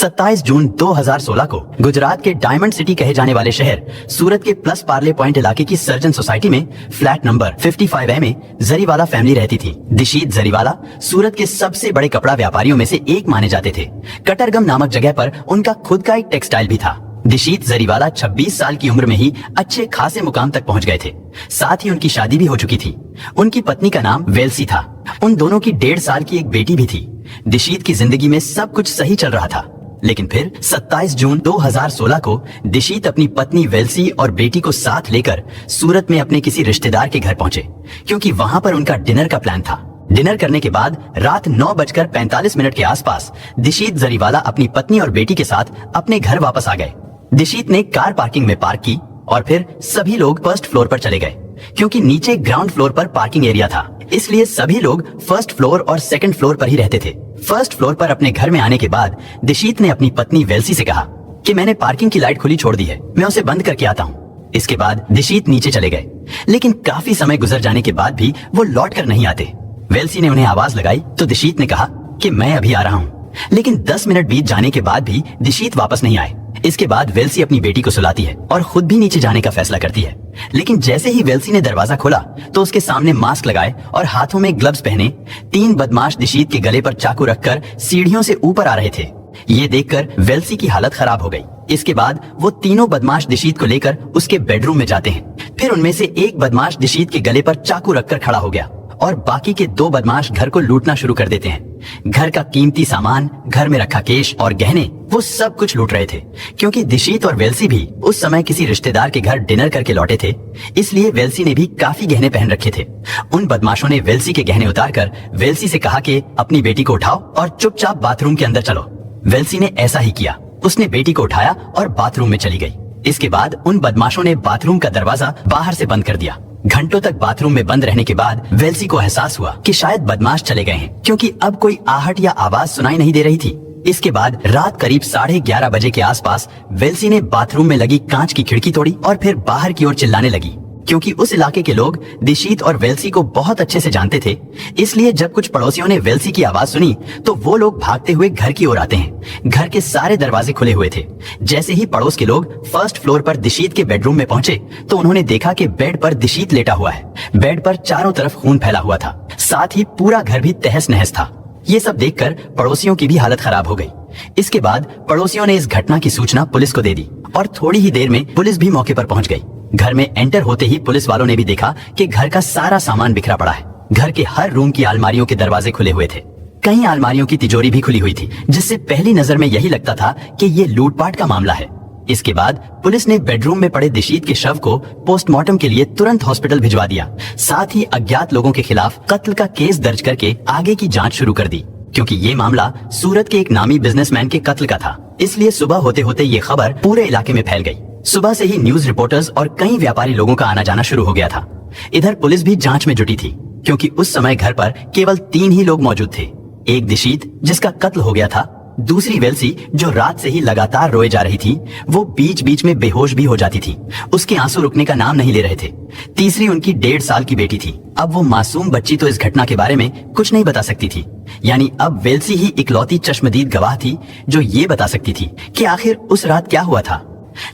27 जून 2016 को गुजरात के diamond city कहे जाने वाले शहर सूरत के प्लस पार्ले पॉइंट इलाके की सर्जन सोसाइटी में फ्लैट नंबर 55A में जरीवाला फैमिली रहती थी। दिशीत जरीवाला सूरत के सबसे बड़े कपड़ा व्यापारियों में से एक माने जाते थे। कटरगम नामक जगह पर उनका खुद का एक टेक्सटाइल भी था। दिशीत जरीवाला 26 साल की उम्र में ही अच्छे खासे मुकाम तक पहुंच गए थे। साथ ही उनकी शादी भी हो चुकी थी। उनकी पत्नी का नाम वेल्सी था। उन दोनों की 1.5 साल की एक बेटी भी थी। दिशीत की जिंदगी में सब कुछ सही चल रहा था, लेकिन फिर 27 जून 2016 को दिशीत अपनी पत्नी वेल्सी और बेटी को साथ लेकर सूरत में अपने किसी रिश्तेदार के घर पहुंचे, क्योंकि वहां पर उनका डिनर का प्लान था। डिनर करने के बाद रात 9:45 के आसपास दिशीत जरीवाला अपनी पत्नी और बेटी के साथ अपने घर वापस आ गए। दिशीत ने कार पार्किंग में पार्क की और फिर सभी लोग फर्स्ट फ्लोर पर चले गए, क्योंकि नीचे ग्राउंड फ्लोर पर पार्किंग एरिया था, इसलिए सभी लोग फर्स्ट फ्लोर और सेकंड फ्लोर पर ही रहते थे। फर्स्ट फ्लोर पर अपने घर में आने के बाद दिशीत ने अपनी पत्नी वेल्सी से कहा कि मैंने पार्किंग की लाइट खुली छोड़ दी है, मैं उसे बंद करके आता हूँ। इसके बाद दिशीत नीचे चले गए, लेकिन काफी समय गुजर जाने के बाद भी वो लौट कर नहीं आते। वेल्सी ने उन्हें आवाज लगाई तो दिशीत ने कहा कि मैं अभी आ रहा हूँ, लेकिन 10 मिनट बीत जाने के बाद भी दिशीत वापस नहीं आए। इसके बाद वेल्सी अपनी बेटी को सुलाती है और खुद भी नीचे जाने का फैसला करती है, लेकिन जैसे ही वेल्सी ने दरवाजा खोला तो उसके सामने मास्क लगाए और हाथों में ग्लव्स पहने 3 बदमाश दिशीत के गले पर चाकू रखकर सीढ़ियों से ऊपर आ रहे थे। ये देखकर वेल्सी की हालत खराब हो गई। इसके बाद वो तीनों बदमाश दिशीत को लेकर उसके बेडरूम में जाते हैं। फिर उनमें से एक बदमाश दिशीत के गले पर चाकू रखकर खड़ा हो गया और बाकी के 2 बदमाश घर को लूटना शुरू कर देते हैं। घर का कीमती सामान, घर में रखा केश और गहने, वो सब कुछ लूट रहे थे। क्योंकि दिशीत और वेल्सी भी उस समय किसी रिश्तेदार के घर डिनर करके लौटे थे, इसलिए वेल्सी ने भी काफी गहने पहन रखे थे। उन बदमाशों ने वेल्सी के गहने उतारकर वेल्सी से कहा कि अपनी बेटी को उठाओ और चुपचाप बाथरूम के अंदर चलो। वेल्सी ने ऐसा ही किया। उसने बेटी को उठाया और बाथरूम में चली गई। इसके बाद उन बदमाशों ने बाथरूम का दरवाजा बाहर से बंद कर दिया। घंटों तक बाथरूम में बंद रहने के बाद वेल्सी को एहसास हुआ कि शायद बदमाश चले गए हैं, क्योंकि अब कोई आहट या आवाज सुनाई नहीं दे रही थी। इसके बाद रात करीब 11:30 बजे के आसपास वेल्सी ने बाथरूम में लगी कांच की खिड़की तोड़ी और फिर बाहर की ओर चिल्लाने लगी। क्योंकि उस इलाके के लोग दिशीत और वेल्सी को बहुत अच्छे से जानते थे, इसलिए जब कुछ पड़ोसियों ने वेल्सी की आवाज सुनी तो वो लोग भागते हुए घर की ओर आते हैं। घर के सारे दरवाजे खुले हुए थे। जैसे ही पड़ोस के लोग फर्स्ट फ्लोर पर दिशीत के बेडरूम में पहुंचे तो उन्होंने देखा कि बेड पर दिशीत लेटा हुआ है। बेड पर चारों तरफ खून फैला हुआ था, साथ ही पूरा घर भी तहस नहस था। ये सब देखकर पड़ोसियों की भी हालत खराब हो गई। इसके बाद पड़ोसियों ने इस घटना की सूचना पुलिस को दे दी और थोड़ी ही देर में पुलिस भी मौके पर पहुंच गई। घर में एंटर होते ही पुलिस वालों ने भी देखा कि घर का सारा सामान बिखरा पड़ा है। घर के हर रूम की अलमारियों के दरवाजे खुले हुए थे। कई अलमारियों की तिजोरी भी खुली हुई थी, जिससे पहली नजर में यही लगता था कि ये लूटपाट का मामला है। इसके बाद पुलिस ने बेडरूम में पड़े दिशीत के शव को पोस्टमार्टम के लिए तुरंत हॉस्पिटल भिजवा दिया। साथ ही अज्ञात लोगों के खिलाफ कत्ल का केस दर्ज करके आगे की जांच शुरू कर दी। क्योंकि ये मामला सूरत के एक नामी बिजनेसमैन के कत्ल का था, इसलिए सुबह होते होते ये खबर पूरे इलाके में फैल गई। सुबह से ही न्यूज रिपोर्टर्स और कई व्यापारी लोगों का आना जाना शुरू हो गया था। इधर पुलिस भी जांच में जुटी थी, क्योंकि उस समय घर पर केवल 3 ही लोग मौजूद थे। एक दिशीत जिसका कत्ल हो गया था, दूसरी वेल्सी जो रात से ही लगातार रोए जा रही थी, वो बीच बीच में बेहोश भी हो जाती थी, उसके आंसू रुकने का नाम नहीं ले रहे थे। तीसरी उनकी 1.5 साल की बेटी थी। अब वो मासूम बच्ची तो इस घटना के बारे में कुछ नहीं बता सकती थी, यानी अब वेल्सी ही इकलौती चश्मदीद गवाह थी जो ये बता सकती थी कि आखिर उस रात क्या हुआ था।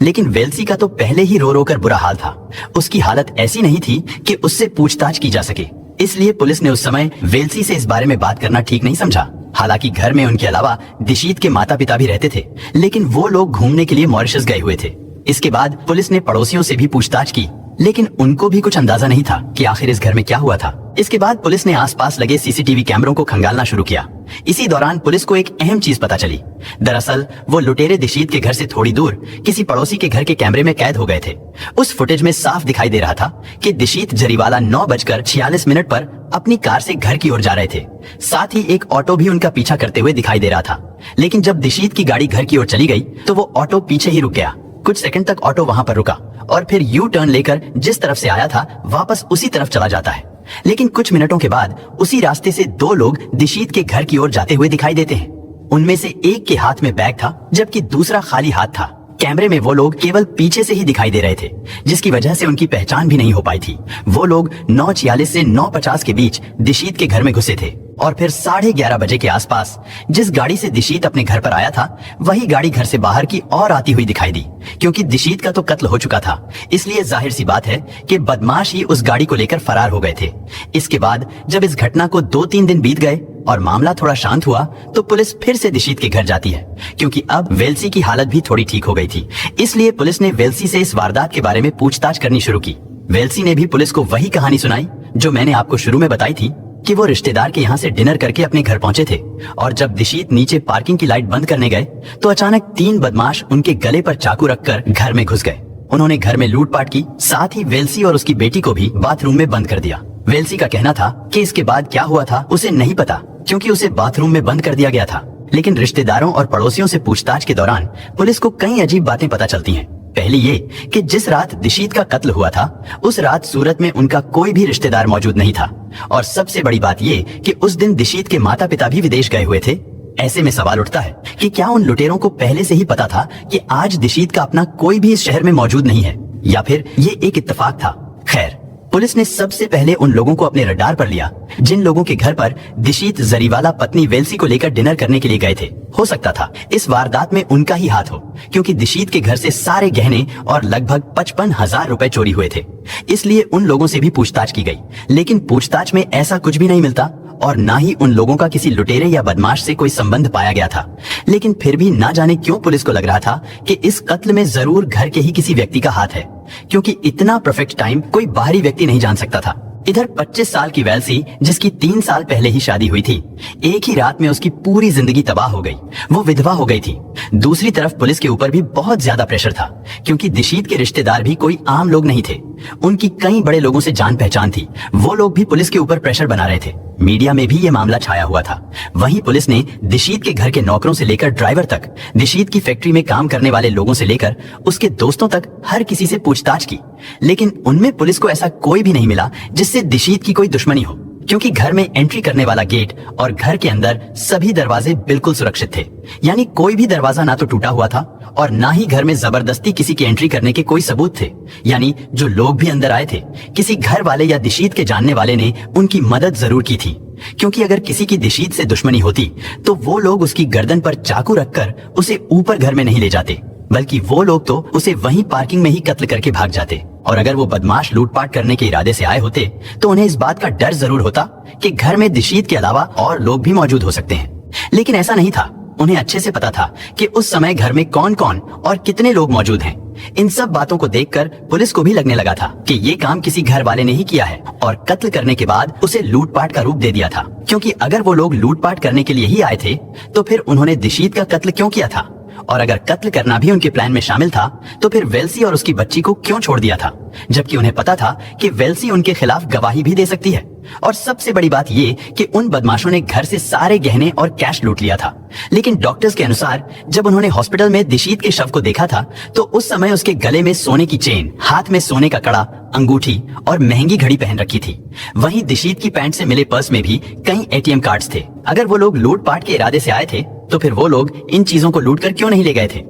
लेकिन वेल्सी का तो पहले ही रो रो कर बुरा हाल था। उसकी हालत ऐसी नहीं थी कि उससे पूछताछ की जा सके, इसलिए पुलिस ने उस समय वेल्सी से इस बारे में बात करना ठीक नहीं समझा। हालांकि घर में उनके अलावा दिशीत के माता पिता भी रहते थे, लेकिन वो लोग घूमने के लिए मॉरिशस गए हुए थे। इसके बाद पुलिस ने पड़ोसियों से भी पूछताछ की, लेकिन उनको भी कुछ अंदाजा नहीं था कि आखिर इस घर में क्या हुआ था। इसके बाद पुलिस ने आसपास लगे सीसीटीवी कैमरों को खंगालना शुरू किया। इसी दौरान पुलिस को एक अहम चीज पता चली। दरअसल वो लुटेरे दिशीत के घर से थोड़ी दूर किसी पड़ोसी के घर के कैमरे में कैद हो गए थे। उस फुटेज में साफ दिखाई दे रहा था कि दिशीत जरीवाला 9:46 पर अपनी कार से घर की ओर जा रहे थे। साथ ही एक ऑटो भी उनका पीछा करते हुए दिखाई दे रहा था। लेकिन जब दिशीत की गाड़ी घर की ओर चली गई तो वो ऑटो पीछे ही रुक गया। कुछ सेकंड तक ऑटो वहां पर रुका और फिर यू टर्न लेकर जिस तरफ से आया था वापस उसी तरफ चला जाता है। लेकिन कुछ मिनटों के बाद उसी रास्ते से 2 लोग दिशीत के घर की ओर जाते हुए दिखाई देते हैं। उनमें से एक के हाथ में बैग था, जबकि दूसरा खाली हाथ था। कैमरे में वो लोग केवल पीछे से ही दिखाई दे रहे थे, जिसकी वजह से उनकी पहचान भी नहीं हो पाई थी। वो लोग 9:46 से 9:50 के बीच दिशीत के घर में घुसे थे और फिर 11:30 बजे के आसपास जिस गाड़ी से दिशीत अपने घर पर आया था वही गाड़ी घर से बाहर की और आती हुई दिखाई दी। क्योंकि दिशीत का तो कत्ल हो चुका था, इसलिए जाहिर सी बात है कि बदमाश ही उस गाड़ी को लेकर फरार हो गए थे। इसके बाद जब इस घटना को 2-3 दिन बीत गए और मामला थोड़ा शांत हुआ तो पुलिस फिर से दिशीत के घर जाती है, क्योंकि अब वेल्सी की हालत भी थोड़ी ठीक हो गई थी। इसलिए पुलिस ने वेल्सी से इस वारदात के बारे में पूछताछ करनी शुरू की। वेल्सी ने भी पुलिस को वही कहानी सुनाई जो मैंने आपको शुरू में बताई थी कि वो रिश्तेदार के यहाँ से डिनर करके अपने घर पहुंचे थे और जब दिशीत नीचे पार्किंग की लाइट बंद करने गए तो अचानक 3 बदमाश उनके गले पर चाकू रखकर घर में घुस गए। उन्होंने घर में लूटपाट की, साथ ही वेल्सी और उसकी बेटी को भी बाथरूम में बंद कर दिया। वेल्सी का कहना था कि इसके बाद क्या हुआ था उसे नहीं पता, क्योंकि उसे बाथरूम में बंद कर दिया गया था। लेकिन रिश्तेदारों और पड़ोसियों से पूछताछ के दौरान पुलिस को कई अजीब बातें पता चलती हैं। पहली ये कि जिस रात दिशीत का कत्ल हुआ था उस रात सूरत में उनका कोई भी रिश्तेदार मौजूद नहीं था, और सबसे बड़ी बात ये कि उस दिन दिशीत के माता पिता भी विदेश गए हुए थे। ऐसे में सवाल उठता है कि क्या उन लुटेरों को पहले से ही पता था कि आज दिशीत का अपना कोई भी इस शहर में मौजूद नहीं है, या फिर ये एक इत्तेफाक था। खैर, पुलिस ने सबसे पहले उन लोगों को अपने रडार पर लिया जिन लोगों के घर पर दिशीत जरीवाला पत्नी वेल्सी को लेकर डिनर करने के लिए गए थे। हो सकता था इस वारदात में उनका ही हाथ हो, क्योंकि दिशीत के घर से सारे गहने और लगभग 55,000 रुपए चोरी हुए थे। इसलिए उन लोगों से भी पूछताछ की गई, लेकिन पूछताछ में ऐसा कुछ भी नहीं मिलता और ना ही उन लोगों का किसी लुटेरे या बदमाश से कोई संबंध पाया गया था। लेकिन फिर भी ना जाने क्यों पुलिस को लग रहा था कि इस कत्ल में जरूर घर के ही किसी व्यक्ति का हाथ है, क्योंकि इतना परफेक्ट टाइम कोई बाहरी व्यक्ति नहीं जान सकता था। इधर 25 साल की वेल्सी, जिसकी 3 साल पहले ही शादी हुई थी, एक ही रात में उसकी पूरी जिंदगी तबाह हो गई। वो विधवा हो गई थी। दूसरी तरफ पुलिस के ऊपर भी बहुत ज्यादा प्रेशर था, क्योंकि दिशीत के रिश्तेदार भी कोई आम लोग नहीं थे। उनकी कई बड़े लोगों से जान पहचान थी। वो लोग भी पुलिस के ऊपर प्रेशर बना रहे थे। मीडिया में भी ये मामला छाया हुआ था। वहीं पुलिस ने दिशीत के घर के नौकरों से लेकर ड्राइवर तक, दिशीत की फैक्ट्री में काम करने वाले लोगों से लेकर उसके दोस्तों तक हर किसी से पूछताछ की, लेकिन उनमें पुलिस को ऐसा कोई भी नहीं मिला जिससे दिशीत की कोई दुश्मनी हो, क्योंकि घर में एंट्री करने वाला गेट और घर के अंदर सभी दरवाजे बिल्कुल सुरक्षित थे। यानी कोई भी दरवाजा ना तो टूटा हुआ था और ना ही घर में जबरदस्ती किसी की एंट्री करने के कोई सबूत थे। यानी जो लोग भी अंदर आए थे, किसी घर वाले या दिशीत के जानने वाले ने उनकी मदद जरूर की थी, क्योंकि अगर किसी की दिशीत से दुश्मनी होती तो वो लोग उसकी गर्दन पर चाकू रखकर उसे ऊपर घर में नहीं ले जाते, बल्कि वो लोग तो उसे वहीं पार्किंग में ही कत्ल करके भाग जाते। और अगर वो बदमाश लूटपाट करने के इरादे से आए होते तो उन्हें इस बात का डर जरूर होता कि घर में दिशीत के अलावा और लोग भी मौजूद हो सकते हैं। लेकिन ऐसा नहीं था। उन्हें अच्छे से पता था कि उस समय घर में कौन कौन और कितने लोग मौजूद हैं। इन सब बातों को देखकर पुलिस को भी लगने लगा था कि ये काम किसी घर वाले ने ही किया है और कत्ल करने के बाद उसे लूटपाट का रूप दे दिया था, क्योंकि अगर वो लोग लूटपाट करने के लिए ही आए थे तो फिर उन्होंने दिशीत का कत्ल क्यों किया था, और अगर कत्ल करना भी उनके प्लान में शामिल था तो फिर वेल्सी और उसकी बच्ची को क्यों छोड़ दिया था, जबकि उन्हें पता था कि वेल्सी उनके खिलाफ गवाही भी दे सकती है। और सबसे बड़ी बात ये कि उन बदमाशों ने घर से सारे गहने और कैश लूट लिया था। लेकिन डॉक्टर्स के अनुसार जब उन्होंने हॉस्पिटल में दिशीत के शव को देखा था तो उस समय उसके गले में सोने की चेन, हाथ में सोने का कड़ा, अंगूठी और महंगी घड़ी पहन रखी थी। वहीं दिशीत की पैंट से मिले पर्स में भी कई एटीएम कार्ड्स थे। अगर वो लोग लूटपाट के इरादे से आए थे तो फिर वो लोग इन चीजों को लूट कर क्यों नहीं ले गए थे।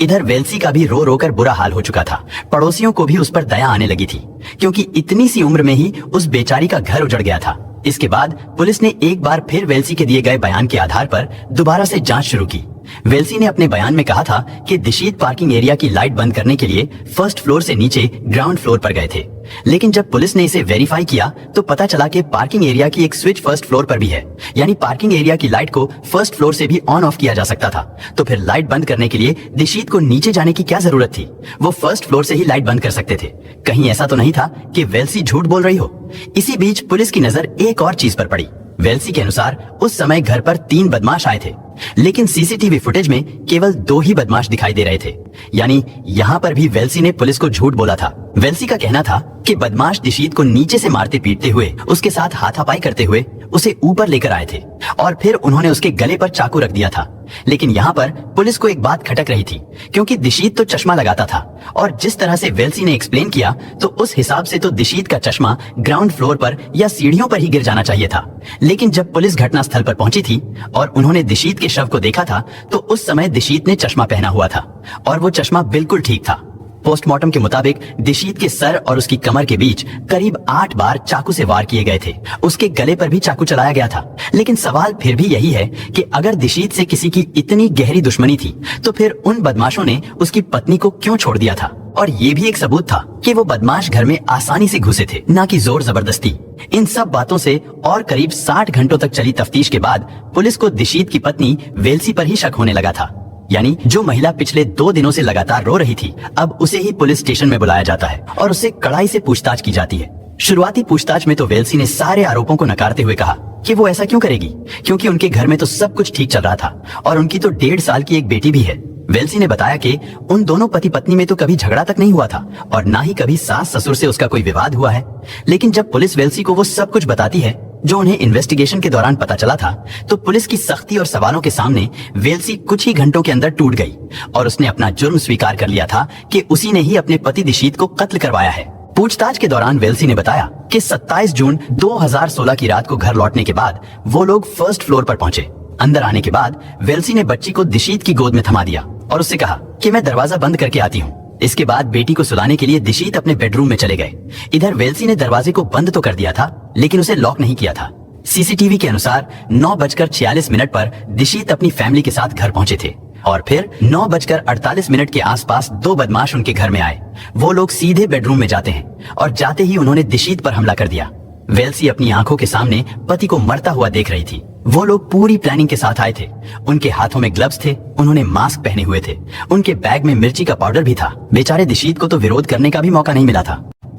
इधर वेल्सी का भी रो रो कर बुरा हाल हो चुका था। पड़ोसियों को भी उस पर दया आने लगी थी, क्योंकि इतनी सी उम्र में ही उस बेचारी का घर उजड़ गया था। इसके बाद पुलिस ने एक बार फिर वेल्सी के दिए गए बयान के आधार पर दोबारा से जांच शुरू की। वेल्सी ने अपने बयान में कहा था कि दिशीत पार्किंग एरिया की लाइट बंद करने के लिए फर्स्ट फ्लोर से नीचे ग्राउंड फ्लोर पर गए थे। लेकिन जब पुलिस ने इसे वेरीफाई किया तो पता चला कि पार्किंग एरिया की एक स्विच फर्स्ट फ्लोर पर भी है, यानी पार्किंग एरिया की लाइट को फर्स्ट फ्लोर से भी ऑन ऑफ किया जा सकता था। तो फिर लाइट बंद करने के लिए दिशीत को नीचे जाने की क्या जरूरत थी? वो फर्स्ट फ्लोर से ही लाइट बंद कर सकते थे। कहीं ऐसा तो नहीं था कि वेल्सी झूठ बोल रही हो? इसी बीच पुलिस की नजर एक और चीज पर पड़ी। वेल्सी के अनुसार उस समय घर पर 3 बदमाश आए थे, लेकिन सीसीटीवी फुटेज में केवल 2 ही बदमाश दिखाई दे रहे थे। यानी यहाँ पर भी वेल्सी ने पुलिस को झूठ बोला था। वेल्सी का कहना था कि बदमाश दिशीत को नीचे से मारते पीटते हुए, उसके साथ हाथापाई करते हुए उसे ऊपर लेकर आए थे और फिर उन्होंने उसके गले पर चाकू रख दिया था। लेकिन यहाँ पर पुलिस को एक बात खटक रही थी, क्योंकि दिशीत तो चश्मा लगाता था और जिस तरह से वेल्सी ने एक्सप्लेन किया तो उस हिसाब से तो दिशीत का चश्मा ग्राउंड फ्लोर पर या सीढ़ियों पर ही गिर जाना चाहिए था। लेकिन जब पुलिस घटना स्थल पर पहुंची थी और उन्होंने दिशीत के शव को देखा था तो उस समय दिशीत ने चश्मा पहना हुआ था और वो चश्मा बिल्कुल ठीक था। पोस्टमार्टम के मुताबिक दिशीत के सर और उसकी कमर के बीच करीब 8 बार चाकू से वार किए गए थे। उसके गले पर भी चाकू चलाया गया था। लेकिन सवाल फिर भी यही है कि अगर दिशीत से किसी की इतनी गहरी दुश्मनी थी तो फिर उन बदमाशों ने उसकी पत्नी को क्यों छोड़ दिया था? और ये भी एक सबूत था कि वो बदमाश घर में आसानी से घुसे थे, ना कि जोर जबरदस्ती। इन सब बातों से और करीब 60 घंटों तक चली तफ्तीश के बाद पुलिस को दिशीत की पत्नी वेल्सी पर ही शक होने लगा था। यानी जो महिला पिछले 2 दिनों से लगातार रो रही थी, अब उसे ही पुलिस स्टेशन में बुलाया जाता है और उससे कड़ाई से पूछताछ की जाती है। शुरुआती पूछताछ में तो वेल्सी ने सारे आरोपों को नकारते हुए कहा कि वो ऐसा क्यों करेगी, क्योंकि उनके घर में तो सब कुछ ठीक चल रहा था और उनकी तो 1.5 साल की एक बेटी भी है। वेल्सी ने बताया कि उन दोनों पति पत्नी में तो कभी झगड़ा तक नहीं हुआ था और ना ही कभी सास ससुर से उसका कोई विवाद हुआ है। लेकिन जब पुलिस वेल्सी को वो सब कुछ बताती है जो उन्हें इन्वेस्टिगेशन के दौरान पता चला था, तो पुलिस की सख्ती और सवालों के सामने वेल्सी कुछ ही घंटों के अंदर टूट गई और उसने अपना जुर्म स्वीकार कर लिया था कि उसी ने ही अपने पति दिशीत को कत्ल करवाया है। पूछताछ के दौरान वेल्सी ने बताया कि 27 जून 2016 की रात को घर लौटने के बाद वो लोग फर्स्ट फ्लोर पर पहुंचे। अंदर आने के बाद वेल्सी ने बच्ची को दिशीत की गोद में थमा दिया और उससे कहा कि मैं दरवाजा बंद करके आती हूँ। इसके बाद बेटी को सुलाने के लिए दिशीत अपने बेडरूम में चले गए। इधर वेल्सी ने दरवाजे को बंद तो कर दिया था, लेकिन उसे लॉक नहीं किया था। सीसीटीवी के अनुसार 9:46 पर दिशीत अपनी फैमिली के साथ घर पहुंचे थे और फिर 9:48 के आसपास 2 बदमाश उनके घर में आए। वो लोग सीधे बेडरूम में जाते हैं और जाते ही उन्होंने दिशीत पर हमला कर दिया। वेल्सी अपनी आंखों के सामने पति को मरता हुआ देख रही थी। वो लोग पूरी प्लानिंग के साथ आए थे। उनके हाथों में ग्लव्स थे, उन्होंने मास्क पहने हुए थे, उनके बैग में मिर्ची का पाउडर भी था। बेचारे दिशीत को तो विरोध करने का भी मौका नहीं मिला था।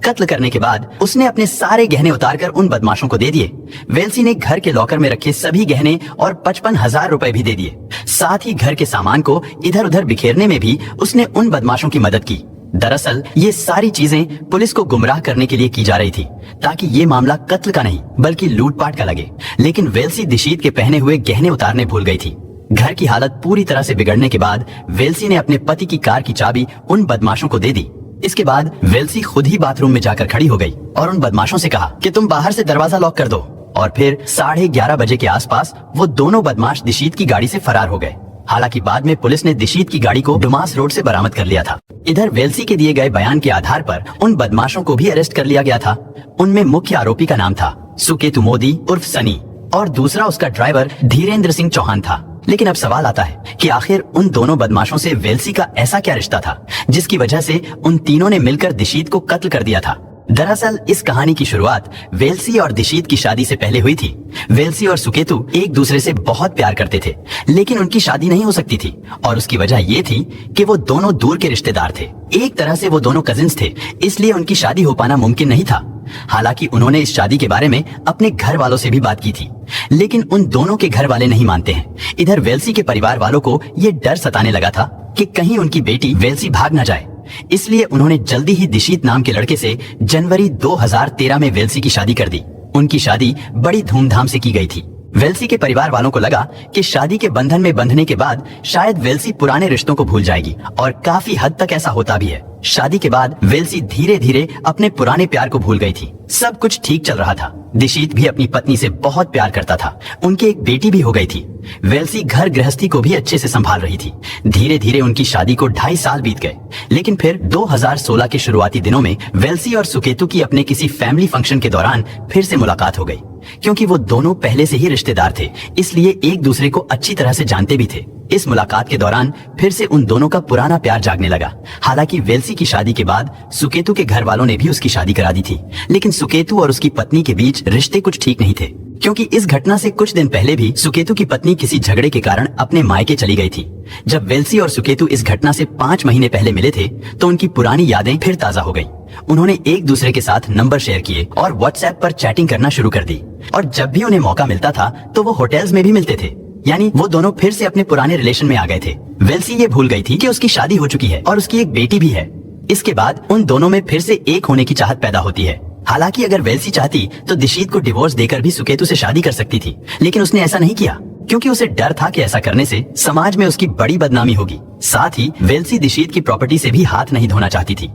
कत्ल करने के बाद उसने अपने सारे गहने उतारकर उन बदमाशों को दे दिए। वेल्सी ने घर के लॉकर में रखे सभी गहने और 55,000 रुपए भी दे दिए। साथ ही घर के सामान को इधर उधर बिखेरने में भी उसने उन बदमाशों की मदद की। दरअसल ये सारी चीजें पुलिस को गुमराह करने के लिए की जा रही थी, ताकि ये मामला कत्ल का नहीं बल्कि लूटपाट का लगे। लेकिन वेल्सी दिशीत के पहने हुए गहने उतारने भूल गई थी। घर की हालत पूरी तरह से बिगड़ने के बाद वेल्सी ने अपने पति की कार की चाबी उन बदमाशों को दे दी। इसके बाद वेल्सी खुद ही बाथरूम में जाकर खड़ी हो गई और उन बदमाशों से कहा कि तुम बाहर से दरवाजा लॉक कर दो। और फिर 11:30 बजे के आसपास वो दोनों बदमाश दिशीत की गाड़ी से फरार हो गए। हालांकि बाद में पुलिस ने दिशीत की गाड़ी को डुमास रोड से बरामद कर लिया था। इधर वेल्सी के दिए गए बयान के आधार पर उन बदमाशों को भी अरेस्ट कर लिया गया था। उनमें मुख्य आरोपी का नाम था सुकेतु मोदी उर्फ सनी और दूसरा उसका ड्राइवर धीरेन्द्र सिंह चौहान था। लेकिन अब सवाल आता है कि आखिर उन दोनों बदमाशों से वेल्सी का ऐसा क्या रिश्ता था जिसकी वजह से उन तीनों ने मिलकर दिशीत को कत्ल कर दिया था। दरअसल इस कहानी की शुरुआत वेल्सी और दिशीत की शादी से पहले हुई थी। वेल्सी और सुकेतु एक दूसरे से बहुत प्यार करते थे, लेकिन उनकी शादी नहीं हो सकती थी और उसकी वजह ये थी कि वो दोनों दूर के रिश्तेदार थे। एक तरह से वो दोनों कजिन्स थे, इसलिए उनकी शादी हो पाना मुमकिन नहीं था। हालांकि उन्होंने इस शादी के बारे में अपने घर वालों से भी बात की थी, लेकिन उन दोनों के घर वाले नहीं मानते हैं। इधर वेल्सी के परिवार वालों को ये डर सताने लगा था कि कहीं उनकी बेटी वेल्सी भाग न जाए, इसलिए उन्होंने जल्दी ही दिशीत नाम के लड़के से जनवरी 2013 में वेल्सी की शादी कर दी। उनकी शादी बड़ी धूमधाम से की गई थी। वेल्सी के परिवार वालों को लगा कि शादी के बंधन में बंधने के बाद शायद वेल्सी पुराने रिश्तों को भूल जाएगी और काफी हद तक ऐसा होता भी है। शादी के बाद वेल्सी धीरे धीरे अपने पुराने प्यार को भूल गई थी। सब कुछ ठीक चल रहा था। दिशीत भी अपनी पत्नी से बहुत प्यार करता था। उनकी एक बेटी भी हो गई थी। वेल्सी घर गृहस्थी को भी अच्छे से संभाल रही थी। धीरे धीरे उनकी शादी को 2.5 साल बीत गए। लेकिन फिर 2016 के शुरुआती दिनों में वेल्सी और सुकेतु की अपने किसी फैमिली फंक्शन के दौरान फिर से मुलाकात हो गई। क्योंकि वो दोनों पहले से ही रिश्तेदार थे, इसलिए एक दूसरे को अच्छी तरह से जानते भी थे। इस मुलाकात के दौरान फिर से उन दोनों का पुराना प्यार जागने लगा। हालांकि वेल्सी की शादी के बाद सुकेतु के घर वालों ने भी उसकी शादी करा दी थी, लेकिन सुकेतु और उसकी पत्नी के बीच रिश्ते कुछ ठीक नहीं थे। क्योंकि इस घटना से कुछ दिन पहले भी सुकेतु की पत्नी किसी झगड़े के कारण अपने मायके चली गई थी। जब वेल्सी और सुकेतु इस घटना से 5 महीने पहले मिले थे, तो उनकी पुरानी यादें फिर ताजा हो गई। उन्होंने एक दूसरे के साथ नंबर शेयर किए और व्हाट्सएप पर चैटिंग करना शुरू कर दी। और जब भी उन्हें मौका मिलता था तो वो होटल्स में भी मिलते थे। यानी वो दोनों फिर से अपने पुराने रिलेशन में आ गए थे। वेल्सी ये भूल गई थी कि उसकी शादी हो चुकी है और उसकी एक बेटी भी है। इसके बाद उन दोनों में फिर से एक होने की चाहत पैदा होती है। हालांकि अगर वेल्सी चाहती तो दिशीत को डिवोर्स देकर भी सुकेतु से शादी कर सकती थी, लेकिन उसने ऐसा नहीं किया क्योंकि उसे डर था कि ऐसा करने से समाज में उसकी बड़ी बदनामी होगी। साथ ही वेल्सी दिशीत की प्रॉपर्टी से भी हाथ नहीं धोना चाहती थी।